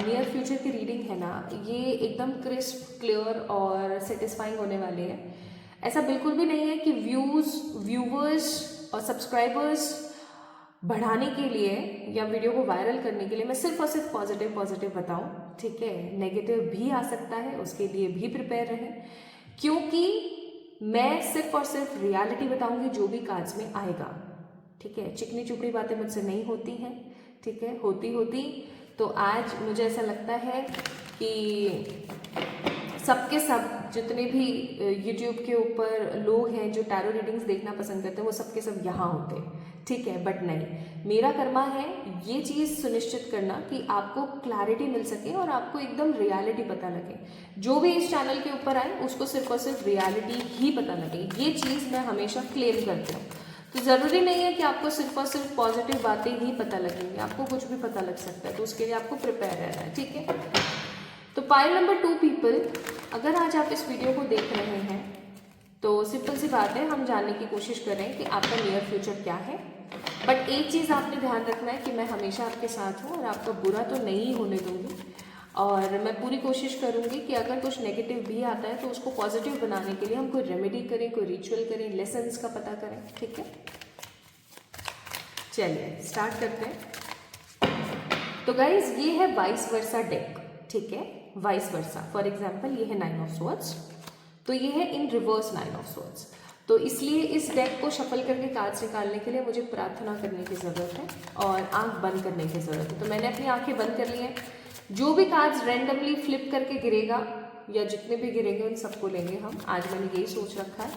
नियर फ्यूचर की रीडिंग है ना, ये एकदम क्रिस्प, क्लियर और सेटिस्फाइंग होने वाली है. ऐसा बिल्कुल भी नहीं है कि व्यूवर्स और सब्सक्राइबर्स बढ़ाने के लिए या वीडियो को वायरल करने के लिए मैं सिर्फ और सिर्फ पॉजिटिव बताऊं. ठीक है, नेगेटिव भी आ सकता है, उसके लिए भी प्रिपेयर रहें, क्योंकि मैं सिर्फ और सिर्फ रियलिटी बताऊंगी जो भी कार्ड्स में आएगा. ठीक है, चिकनी चुपड़ी बातें मुझसे नहीं होती हैं. ठीक है, होती तो आज मुझे ऐसा लगता है कि सबके सब जितने भी यूट्यूब के ऊपर लोग हैं जो टैरो रीडिंग्स देखना पसंद करते हैं वो सबके सब यहाँ होते हैं. ठीक है, बट नहीं, मेरा कर्मा है ये चीज़ सुनिश्चित करना कि आपको क्लैरिटी मिल सके और आपको एकदम रियलिटी पता लगे. जो भी इस चैनल के ऊपर आए उसको सिर्फ और सिर्फ रियलिटी ही पता लगे, ये चीज़ मैं हमेशा क्लेम करती हूँ. तो ज़रूरी नहीं है कि आपको सिर्फ और सिर्फ पॉजिटिव बातें ही पता लगेंगी, आपको कुछ भी पता लग सकता है, तो उसके लिए आपको प्रिपेयर रहना है. ठीक है, तो पाइल नंबर 2 पीपल, अगर आज आप इस वीडियो को देख रहे हैं तो सिंपल सी बात है, हम जानने की कोशिश कर रहे हैं कि आपका नियर फ्यूचर क्या है. बट एक चीज़ आपने ध्यान रखना है कि मैं हमेशा आपके साथ हूँ और आपका बुरा तो नहीं होने दूंगी. और मैं पूरी कोशिश करूँगी कि अगर कुछ नेगेटिव भी आता है तो उसको पॉजिटिव बनाने के लिए हम कोई रेमेडी करें, कोई रिचुअल करें, लेसन्स का पता करें. ठीक है, चलिए स्टार्ट करते हैं. तो गाइज ये है वाइस वर्सा डेक. ठीक है, वाइस वर्सा. फॉर एग्जाम्पल ये है 9 ऑफ स्वॉर्ड्स, तो ये है इन रिवर्स 9 ऑफ स्वॉर्ड्स. तो इसलिए इस डेक को शफल करके कार्ड्स निकालने के लिए मुझे प्रार्थना करने की ज़रूरत है और आंख बंद करने की ज़रूरत है. तो मैंने अपनी आंखें बंद कर ली हैं. जो भी कार्ड्स रैंडमली फ्लिप करके गिरेगा या जितने भी गिरेंगे उन सबको लेंगे हम. आज मैंने यही सोच रखा है,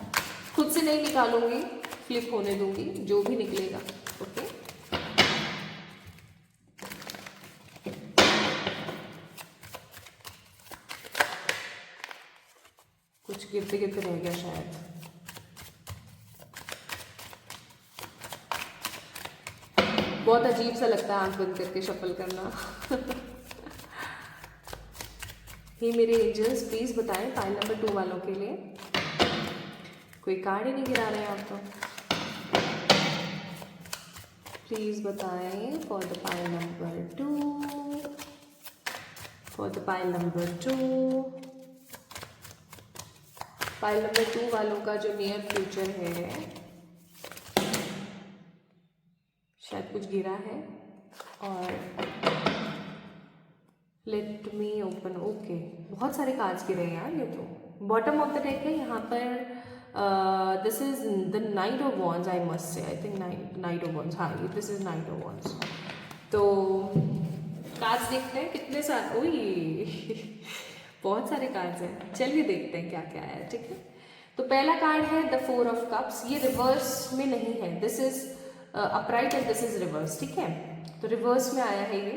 खुद से नहीं निकालूंगी, फ्लिप होने दूंगी, जो भी निकलेगा. ओके, कुछ गिरते गिरते रह गया शायद। बहुत अजीब सा लगता है आंख बंद करके शफल करना। ही मेरे एंजल्स प्लीज बताएं पाइल नंबर 2 वालों के लिए। कोई कार्ड ही नहीं गिरा रहे हैं आप तो। प्लीज बताएं for the pile number 2, for the pile number 2। Pile number 2 वालों का जो नियर फ्यूचर है, शायद कुछ गिरा है। और लेट मी ओपन। ओके, बहुत सारे कार्ड्स गिरे हैं यार ये तो। बॉटम ऑफ द डेक है यहाँ पर। This is the knight of wands, I must say. I think knight of wands, हाँ this is knight of wands. तो कार्ड्स देखते हैं कितने सारे। ओए बहुत सारे कार्ड्स हैं, चलिए देखते हैं क्या क्या है। ठीक है, तो पहला कार्ड है द 4 ऑफ कप्स। ये रिवर्स में नहीं है, this is upright and this is reverse. ठीक है, तो रिवर्स में आया है ये।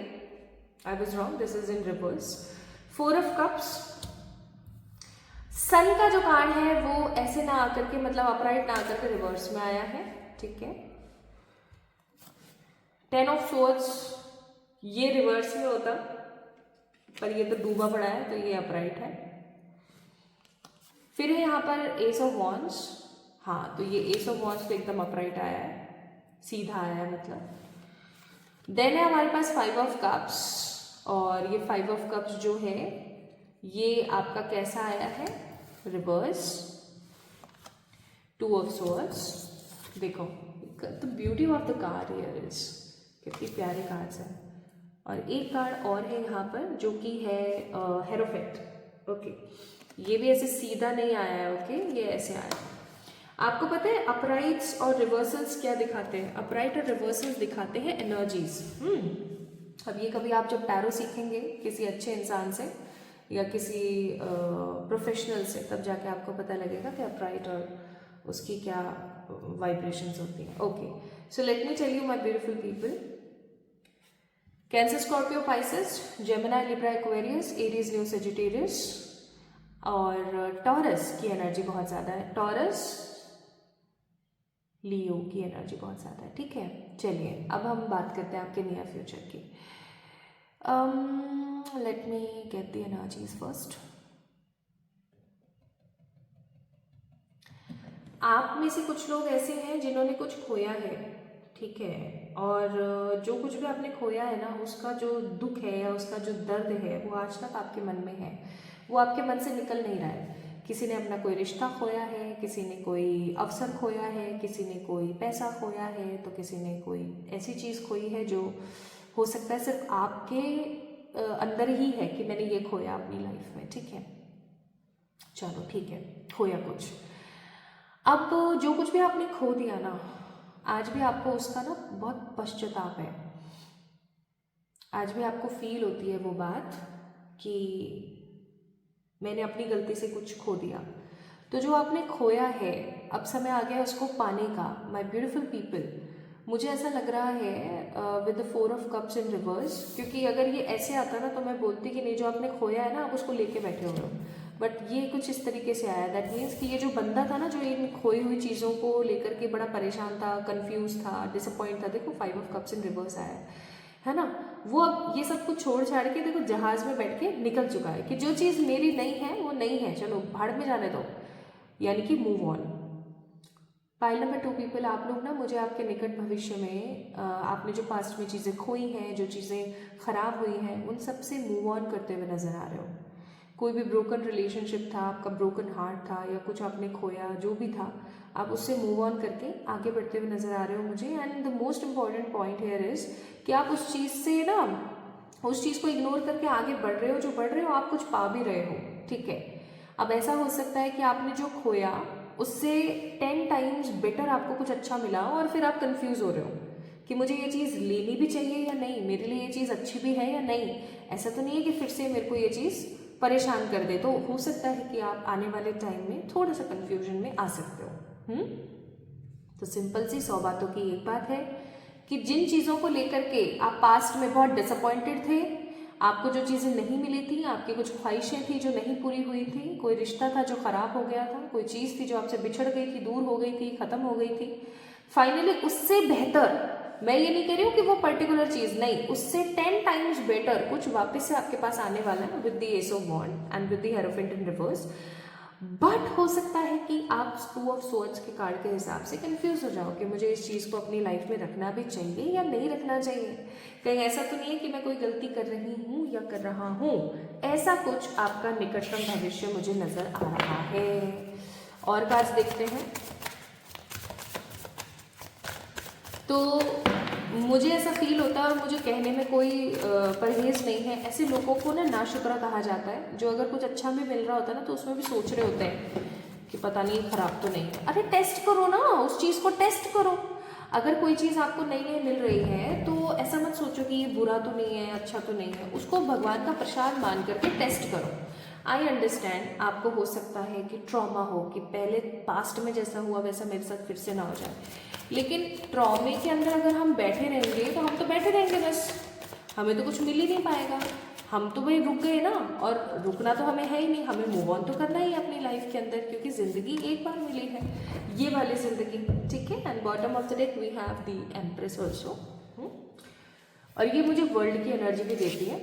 I was wrong, this is in reverse. 4 of cups, सन का जो कार्ड है वो ऐसे ना आकर के, मतलब अपराइट ना आकर के रिवर्स में आया है। ठीक है, 10 of swords, ये रिवर्स में होता पर ये तो डूबा पड़ा है, तो ये अपराइट है। फिर है यहाँ पर एस ऑफ वॉन्ड्स। हाँ, तो ये एस ऑफ वॉन्ड्स तो एकदम अपराइट आया है, सीधा आया है मतलब। देन है हमारे पास 5 ऑफ कप्स, और ये 5 ऑफ कप्स जो है ये आपका कैसा आया है, रिवर्स। 2 ऑफ स्वॉर्ड्स, देखो the beauty of the card here is, कितनी प्यारे कार्ड्स हैं। और एक कार्ड और है यहाँ पर जो कि है हेरोफेट। ओके, ये भी ऐसे सीधा नहीं आया है। ओके, ये ऐसे आया है। आपको पता है अपराइट्स और रिवर्सल्स क्या दिखाते हैं? अपराइट और रिवर्सल्स दिखाते हैं एनर्जीज। अब ये कभी आप जब टैरो सीखेंगे किसी अच्छे इंसान से या किसी प्रोफेशनल से, तब जाके आपको पता लगेगा कि अपराइट और उसकी क्या वाइब्रेशंस होती हैं। Okay, so let me tell you my beautiful people. Cancer, Scorpio, Pisces, Gemini, Libra, Aquarius, Aries, new, Sagittarius और टॉरस की एनर्जी बहुत ज़्यादा है। टॉरस, लियो की एनर्जी बहुत ज़्यादा है। ठीक है, चलिए अब हम बात करते हैं आपके नियर फ्यूचर की। Let me get the energies first. आप में से कुछ लोग ऐसे हैं जिन्होंने कुछ खोया है। ठीक है, और जो कुछ भी आपने खोया है ना, उसका जो दुख है या उसका जो दर्द है वो आज तक आपके मन में है, वो आपके मन से निकल नहीं रहा है। किसी ने अपना कोई रिश्ता खोया है, किसी ने कोई अवसर खोया है, किसी ने कोई पैसा खोया है, तो किसी ने कोई ऐसी चीज़ खोई है जो हो सकता है सिर्फ आपके अंदर ही है कि मैंने ये खोया अपनी लाइफ में। ठीक है, चलो ठीक है, खोया कुछ। अब जो कुछ भी आपने खो दिया ना, आज भी आपको उसका ना बहुत पश्चाताप है। आज भी आपको फील होती है वो बात कि मैंने अपनी गलती से कुछ खो दिया। तो जो आपने खोया है, अब समय आ गया उसको पाने का। माय ब्यूटीफुल पीपल, मुझे ऐसा लग रहा है with the 4 of cups in reverse, क्योंकि अगर ये ऐसे आता ना तो मैं बोलती कि नहीं, जो आपने खोया है ना आप उसको लेके बैठे हो, बट ये कुछ इस तरीके से आया। दैट मीन्स कि ये जो बंदा था ना, जो इन खोई हुई चीज़ों को लेकर के बड़ा परेशान था, कंफ्यूज था, डिसअपॉइंट था, देखो 5 ऑफ कप्स इन रिवर्स आया है ना, वो अब ये सब कुछ छोड़ छाड़ के देखो जहाज में बैठ के निकल चुका है कि जो चीज़ मेरी नहीं है वो नहीं है, चलो भाड़ में जाने दो, यानी कि move on. Pile number 2 people, आप लोग ना मुझे आपके निकट भविष्य में आपने जो पास्ट में चीज़ें खोई हैं, जो चीज़ें खराब हुई हैं, उन सब से मूव ऑन करते हुए नजर आ रहे हो। कोई भी ब्रोकन रिलेशनशिप था, आपका ब्रोकन हार्ट था, या कुछ आपने खोया, जो भी था, आप उससे मूव ऑन करके आगे बढ़ते हुए नजर आ रहे हो मुझे। And the most important point here is कि आप उस चीज़ से ना, उस चीज़ को इग्नोर करके आगे बढ़ रहे हो, जो बढ़ रहे हो आप कुछ पा भी रहे हो। ठीक है, अब ऐसा हो सकता है कि आपने जो खोया उससे 10 टाइम्स बेटर आपको कुछ अच्छा मिला, और फिर आप कंफ्यूज हो रहे हो कि मुझे ये चीज़ लेनी भी चाहिए या नहीं, मेरे लिए ये चीज़ अच्छी भी है या नहीं। ऐसा तो नहीं है कि फिर से मेरे को ये चीज़ परेशान कर दे। तो हो सकता है कि आप आने वाले टाइम में थोड़ा सा कंफ्यूजन में आ सकते हो। तो सिंपल सी 100 बातों की एक बात है कि जिन चीज़ों को लेकर के आप पास्ट में बहुत डिसअपॉइंटेड थे, आपको जो चीज़ें नहीं मिली थी, आपकी कुछ ख्वाहिशें थी जो नहीं पूरी हुई थी, कोई रिश्ता था जो ख़राब हो गया था, कोई चीज़ थी जो आपसे बिछड़ गई थी, दूर हो गई थी, ख़त्म हो गई थी, फाइनली उससे बेहतर, मैं ये नहीं कह रही हूँ कि वो पर्टिकुलर चीज़ नहीं, उससे 10 टाइम्स बेटर कुछ वापस से आपके पास आने वाला है with the ace of wand and with the hierophant in reverse. But हो सकता है कि आप 2 ऑफ सोर्ड्स के कार्ड के हिसाब से कंफ्यूज हो जाओ कि मुझे इस चीज़ को अपनी लाइफ में रखना भी चाहिए या नहीं रखना चाहिए। कहीं ऐसा तो नहीं है कि मैं कोई गलती कर रही हूँ या कर रहा हूँ, ऐसा कुछ आपका निकटतम भविष्य मुझे नजर आ रहा है। और कार्ड्स देखते हैं। तो मुझे ऐसा फील होता है, और मुझे कहने में कोई परहेज नहीं है, ऐसे लोगों को ना नाशुक्रा कहा जाता है, जो अगर कुछ अच्छा भी मिल रहा होता है ना तो उसमें भी सोच रहे होते हैं कि पता नहीं खराब तो नहीं है। अरे टेस्ट करो ना, उस चीज़ को टेस्ट करो। अगर कोई चीज़ आपको नई नई मिल रही है तो ऐसा मत सोचो कि ये बुरा तो नहीं है, अच्छा तो नहीं है, उसको भगवान का प्रसाद मान करके टेस्ट करो। आई अंडरस्टैंड आपको हो सकता है कि ट्रॉमा हो, कि पहले पास्ट में जैसा हुआ वैसा मेरे साथ फिर से ना हो जाए, लेकिन ट्रॉमे के अंदर अगर हम बैठे रहेंगे तो हम तो बैठे रहेंगे बस, हमें तो कुछ मिल ही नहीं पाएगा। हम तो भाई रुक गए ना, और रुकना तो हमें है ही नहीं, हमें मूव ऑन तो करना ही है अपनी लाइफ के अंदर, क्योंकि ज़िंदगी एक बार मिली है, ये वाली ज़िंदगी, ठीक है। And bottom of the deck we have the empress also, और ये मुझे वर्ल्ड की एनर्जी भी देती है।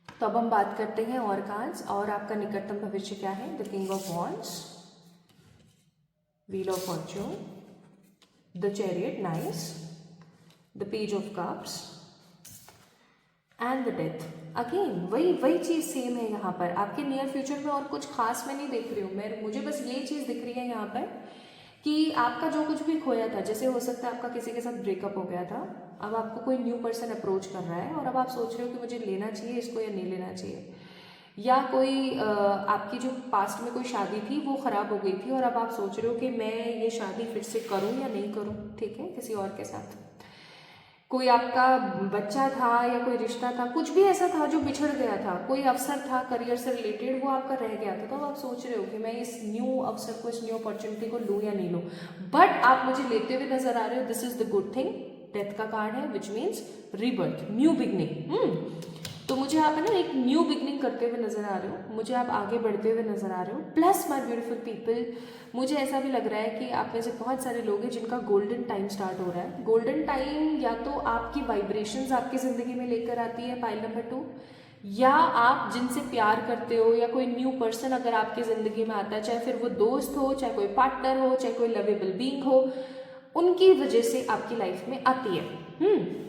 तो अब हम बात करते हैं और कार्ड्स, और आपका निकटतम भविष्य क्या है। The king of wands, wheel of Fortune, the chariot, nice, the page of cups and the death. Again वही चीज़ सेम है यहाँ पर आपके नियर फ्यूचर में, और कुछ खास मैं नहीं देख रही हूँ, मुझे बस ये चीज़ दिख रही है यहाँ पर कि आपका जो कुछ भी खोया था, जैसे हो सकता है आपका किसी के साथ ब्रेकअप हो गया था, अब आपको कोई न्यू पर्सन अप्रोच कर रहा है और अब आप सोच रहे हो कि मुझे लेना चाहिए इसको या नहीं लेना चाहिए, या कोई आपकी जो पास्ट में कोई शादी थी वो ख़राब हो गई थी और अब आप सोच रहे हो कि मैं ये शादी फिर से करूं या नहीं करूं, ठीक है, किसी और के साथ। कोई आपका बच्चा था या कोई रिश्ता था, कुछ भी ऐसा था जो बिछड़ गया था, कोई अवसर था करियर से रिलेटेड वो आपका रह गया था, तो आप सोच रहे हो कि मैं इस न्यू अवसर को, इस न्यू अपॉर्चुनिटी को लूँ या नहीं लूँ, बट आप मुझे लेते हुए नजर आ रहे हो। This is the good thing, death का कार्ड है which means rebirth, new beginning. तो मुझे आप है ना एक न्यू बिगनिंग करते हुए नजर आ रहे हो, मुझे आप आगे बढ़ते हुए नजर आ रहे हो। प्लस माय ब्यूटीफुल पीपल, मुझे ऐसा भी लग रहा है कि आप में से बहुत सारे लोग हैं जिनका गोल्डन टाइम स्टार्ट हो रहा है। गोल्डन टाइम या तो आपकी वाइब्रेशंस आपकी जिंदगी में लेकर आती है, पाइल नंबर 2, या आप जिनसे प्यार करते हो या कोई न्यू पर्सन अगर आपकी जिंदगी में आता है, चाहे फिर वो दोस्त हो, चाहे कोई पार्टनर हो, चाहे कोई लवेबल बीइंग हो, उनकी वजह से आपकी लाइफ में आती है।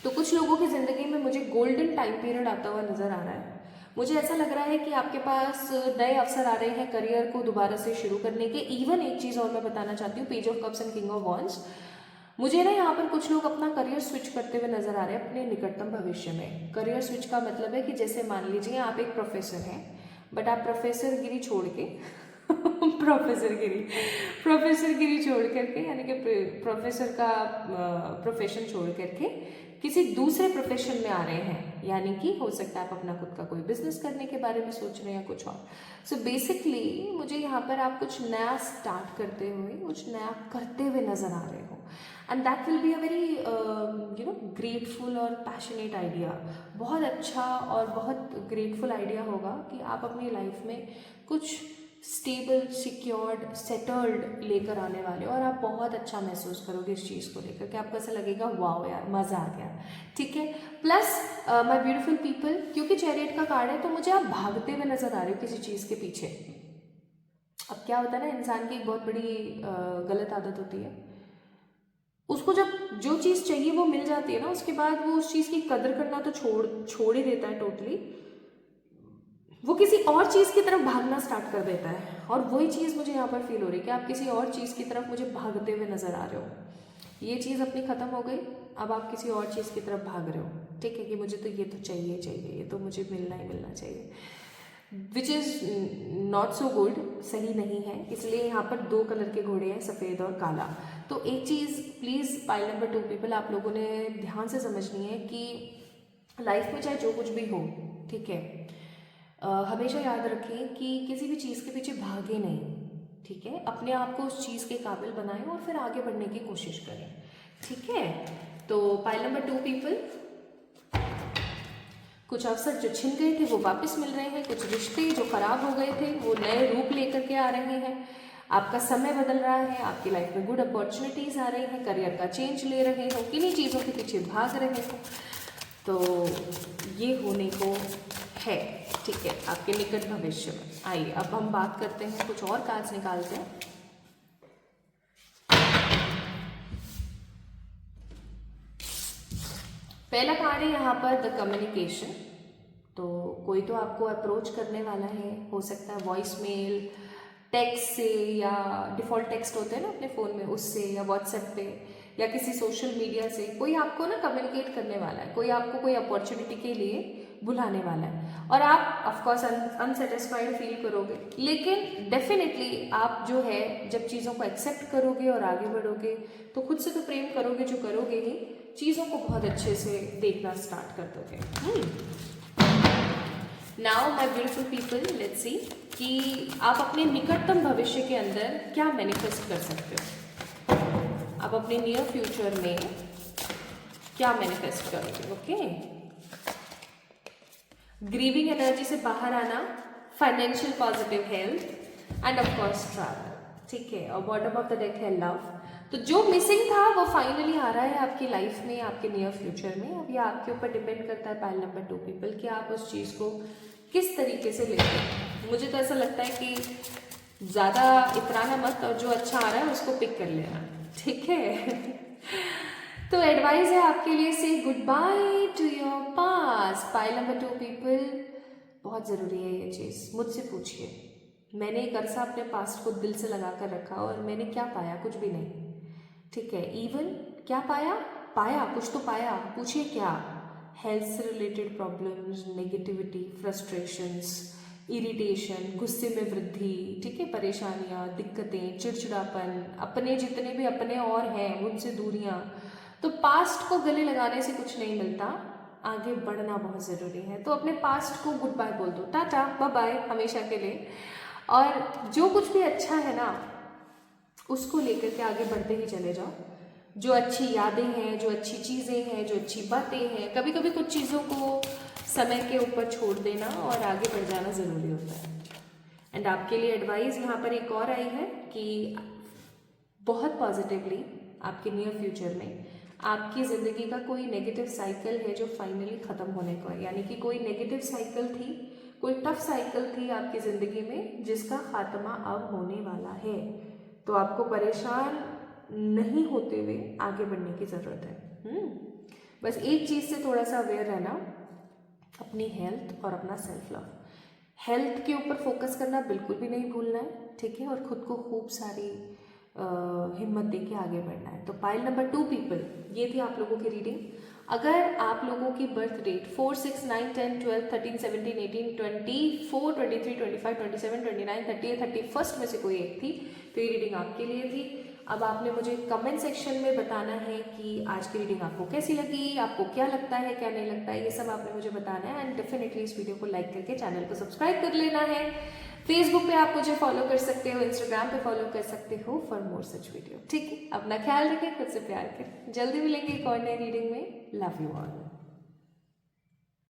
तो कुछ लोगों की ज़िंदगी में मुझे गोल्डन टाइम पीरियड आता हुआ नज़र आ रहा है। मुझे ऐसा लग रहा है कि आपके पास नए अवसर आ रहे हैं करियर को दोबारा से शुरू करने के। इवन एक चीज़ और मैं बताना चाहती हूँ, page of cups and king of wands, मुझे ना यहाँ पर कुछ लोग अपना करियर स्विच करते हुए नजर आ रहे हैं अपने निकटतम भविष्य में। करियर स्विच का मतलब है कि जैसे मान लीजिए आप एक प्रोफेसर हैं, बट आप प्रोफेसर गिरी छोड़ के प्रोफेसर गिरी छोड़ करके, यानी कि प्रोफेसर का प्रोफेशन छोड़ करके किसी दूसरे प्रोफेशन में आ रहे हैं, यानी कि हो सकता है आप अपना खुद का कोई बिजनेस करने के बारे में सोच रहे हैं, कुछ और। सो बेसिकली मुझे यहाँ पर आप कुछ नया स्टार्ट करते हुए, कुछ नया करते हुए नजर आ रहे हो, and that will be a very grateful और पैशनेट आइडिया। बहुत अच्छा और बहुत ग्रेटफुल आइडिया होगा कि आप अपनी लाइफ में कुछ स्टेबल, सिक्योर्ड, सेटल्ड लेकर आने वाले हो, और आप बहुत अच्छा महसूस करोगे इस चीज़ को लेकर कि आपको ऐसा लगेगा वाओ यार मज़ा आ गया, ठीक है। प्लस माय ब्यूटीफुल पीपल, क्योंकि चैरियट का कार्ड है तो मुझे आप भागते हुए नजर आ रहे हो किसी चीज़ के पीछे। अब क्या होता है ना, इंसान की एक बहुत बड़ी गलत आदत होती है, उसको जब जो चीज़ चाहिए वो मिल जाती है ना, उसके बाद वो उस चीज़ की कदर करना तो छोड़ ही देता है टोटली, वो किसी और चीज़ की तरफ भागना स्टार्ट कर देता है। और वही चीज़ मुझे यहाँ पर फील हो रही है कि आप किसी और चीज़ की तरफ मुझे भागते हुए नजर आ रहे हो। ये चीज़ अपनी ख़त्म हो गई, अब आप किसी और चीज़ की तरफ भाग रहे हो, ठीक है, कि मुझे तो ये तो चाहिए, ये तो मुझे मिलना ही मिलना चाहिए, which is not so good, सही नहीं है। इसलिए यहाँ पर 2 कलर के घोड़े हैं, सफ़ेद और काला। तो एक चीज़ प्लीज़ पाइल नंबर 2 पीपल, आप लोगों ने ध्यान से समझनी है कि लाइफ में चाहे जो कुछ भी हो, ठीक है, हमेशा याद रखें कि किसी भी चीज़ के पीछे भागे नहीं, ठीक है, अपने आप को उस चीज़ के काबिल बनाएं और फिर आगे बढ़ने की कोशिश करें, ठीक है। तो पाइल नंबर 2 पीपल, कुछ अवसर जो छिन गए थे वो वापस मिल रहे हैं, कुछ रिश्ते जो खराब हो गए थे वो नए रूप लेकर के आ रहे हैं, आपका समय बदल रहा है, आपकी लाइफ में गुड अपॉर्चुनिटीज़ आ रही हैं, करियर का चेंज ले रहे हो, किन्हीं चीज़ों के पीछे भाग रहे हो, तो ये होने को है। ठीक है, आपके निकट भविष्य में। आइए अब हम बात करते हैं, कुछ और कार्ड्स निकालते हैं। पहला कार्ड है यहाँ पर द कम्युनिकेशन। तो कोई तो आपको अप्रोच करने वाला है, हो सकता है वॉइस मेल, टेक्स्ट से, या डिफ़ॉल्ट टेक्स्ट होते हैं ना अपने फ़ोन में, उससे, या व्हाट्सएप पे, या किसी सोशल मीडिया से कोई आपको ना कम्युनिकेट करने वाला है, कोई आपको कोई अपॉर्चुनिटी के लिए बुलाने वाला है, और आप ऑफकोर्स अनसेटिस्फाइड फील करोगे, लेकिन डेफिनेटली आप जो है जब चीज़ों को एक्सेप्ट करोगे और आगे बढ़ोगे तो खुद से तो प्रेम करोगे जो करोगे ही, चीज़ों को बहुत अच्छे से देखना स्टार्ट कर दोगे। Now my beautiful people, let's see कि आप अपने निकटतम भविष्य के अंदर क्या मैनिफेस्ट कर सकते हो, आप अपने नियर फ्यूचर में क्या मैनिफेस्ट करोगे। ओके, ग्रीविंग एनर्जी से बाहर आना, financial positive health, end of course travel. ठीक है, और बॉटम ऑफ द डेक है लव। तो जो मिसिंग था वो फाइनली आ रहा है आपकी लाइफ में, आपके नियर फ्यूचर में। अब ये आपके ऊपर डिपेंड करता है पाइल नंबर 2 पीपल कि आप उस चीज़ को किस तरीके से लेते हैं। मुझे तो ऐसा लगता है कि ज़्यादा इतराना मत, और जो अच्छा आ रहा है उसको पिक कर लेना। ठीक है तो एडवाइस है आपके लिए, से good by two your past. Pile number 2 people, बहुत ज़रूरी है ये चीज़। मुझसे पूछिए, मैंने एक अरसा अपने पास्ट को दिल से लगा कर रखा और मैंने क्या पाया, कुछ भी नहीं। ठीक है, इवन क्या पाया कुछ तो पाया, पूछिए क्या। हेल्थ से related problems, negativity, frustrations, irritation, गुस्से में वृद्धि, ठीक है, परेशानियाँ, दिक्कतें, चिड़चिड़ापन, अपने जितने भी अपने और हैं उनसे दूरियाँ। तो पास्ट को गले लगाने से कुछ नहीं मिलता, आगे बढ़ना बहुत ज़रूरी है। तो अपने पास्ट को गुड बाय बोल दो, टाटा बाय बाय हमेशा के लिए, और जो कुछ भी अच्छा है ना उसको लेकर के आगे बढ़ते ही चले जाओ। जो अच्छी यादें हैं, जो अच्छी चीज़ें हैं, जो अच्छी बातें हैं, कभी कभी कुछ चीज़ों को समय के ऊपर छोड़ देना और आगे बढ़ जाना ज़रूरी होता है। एंड आपके लिए एडवाइस यहाँ पर एक और आई है कि बहुत पॉजिटिवली आपके नियर फ्यूचर में आपकी ज़िंदगी का कोई नेगेटिव साइकिल है जो फाइनली ख़त्म होने को है। यानी कि कोई नेगेटिव साइकिल थी, कोई टफ साइकिल थी आपकी ज़िंदगी में जिसका खात्मा अब होने वाला है। तो आपको परेशान नहीं होते हुए आगे बढ़ने की ज़रूरत है। बस एक चीज़ से थोड़ा सा अवेयर रहना, अपनी हेल्थ और अपना सेल्फ लव। हेल्थ के ऊपर फोकस करना बिल्कुल भी नहीं भूलना है, ठीक है, और ख़ुद को खूब सारी हिम्मत दे के आगे बढ़ना है। तो पाइल नंबर 2 पीपल, ये थी आप लोगों की रीडिंग। अगर आप लोगों की बर्थ डेट 4, 6, 9, 10, 12, 13, 17, 18, 24, 23, 25, 27, 29, 30, 31 में से कोई एक थी, तो ये रीडिंग आपके लिए थी। अब आपने मुझे कमेंट सेक्शन में बताना है कि आज की रीडिंग आपको कैसी लगी, आपको क्या लगता है क्या नहीं लगता है, ये सब आपने मुझे बताना है। एंड डेफिनेटली इस वीडियो को लाइक करके चैनल को सब्सक्राइब कर लेना है। फेसबुक पे आप मुझे फॉलो कर सकते हो, इंस्टाग्राम पे फॉलो कर सकते हो फॉर मोर सच वीडियो। ठीक है, अपना ख्याल रखें, खुद से प्यार करें। जल्दी मिलेंगे एक और नई रीडिंग में। Love you all.